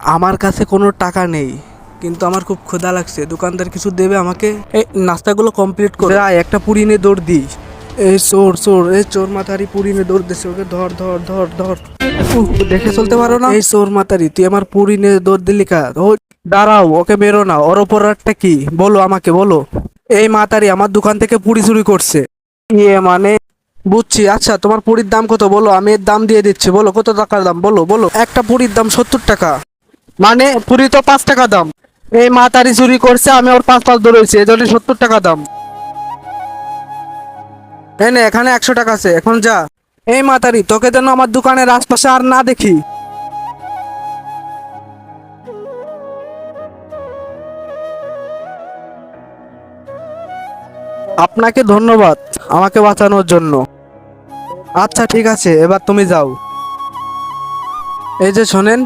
আমার কাছে কোনো টাকা নেই, কিন্তু আমার খুব ক্ষুধা লাগছে। দোকানদার কিছু দেবে আমাকে? এই নাস্তাগুলো কমপ্লিট করে একটা পুরি নিয়ে দৌড় দিই। এই চোর চোর, এই চোর মাথারি পুরি নিয়ে দৌড় দিচ্ছে, ওকে ধর ধর ধর ধর। দেখে চলতে পারো না? এই চোর মাতারি, তুই আমার পুরি নিয়ে দৌড় দিলি কা? ও দাঁড়াও, ওকে মেরো না। ওর অপরাধটা কি বলো, আমাকে বলো। এই মাতারি আমার দোকান থেকে পুরি চুরি করছে। ইয়ে মানে, বুঝছি। আচ্ছা, তোমার পুরীর দাম কত বলো, আমি এর দাম দিয়ে দিচ্ছি। বলো কত টাকার দাম, বলো বলো। একটা পুরীর দাম 70 টাকা। মানে পুরি তো 5 টাকা দাম। এই মাতারি চুরি করছে, আমি ওর পাঁচ পাঁচ ধরেছি, এই জন্য 70 টাকা দাম। এই নে, এখানে 100 টাকা আছে, এখন যা। এই মাতারি, তোকে যেন আমার দোকানের আশপাশে আর না দেখি। আপনাকে ধন্যবাদ আমাকে বাঁচানোর জন্য। আচ্ছা ঠিক আছে, এবার তুমি যাও। এই যে শোনেন,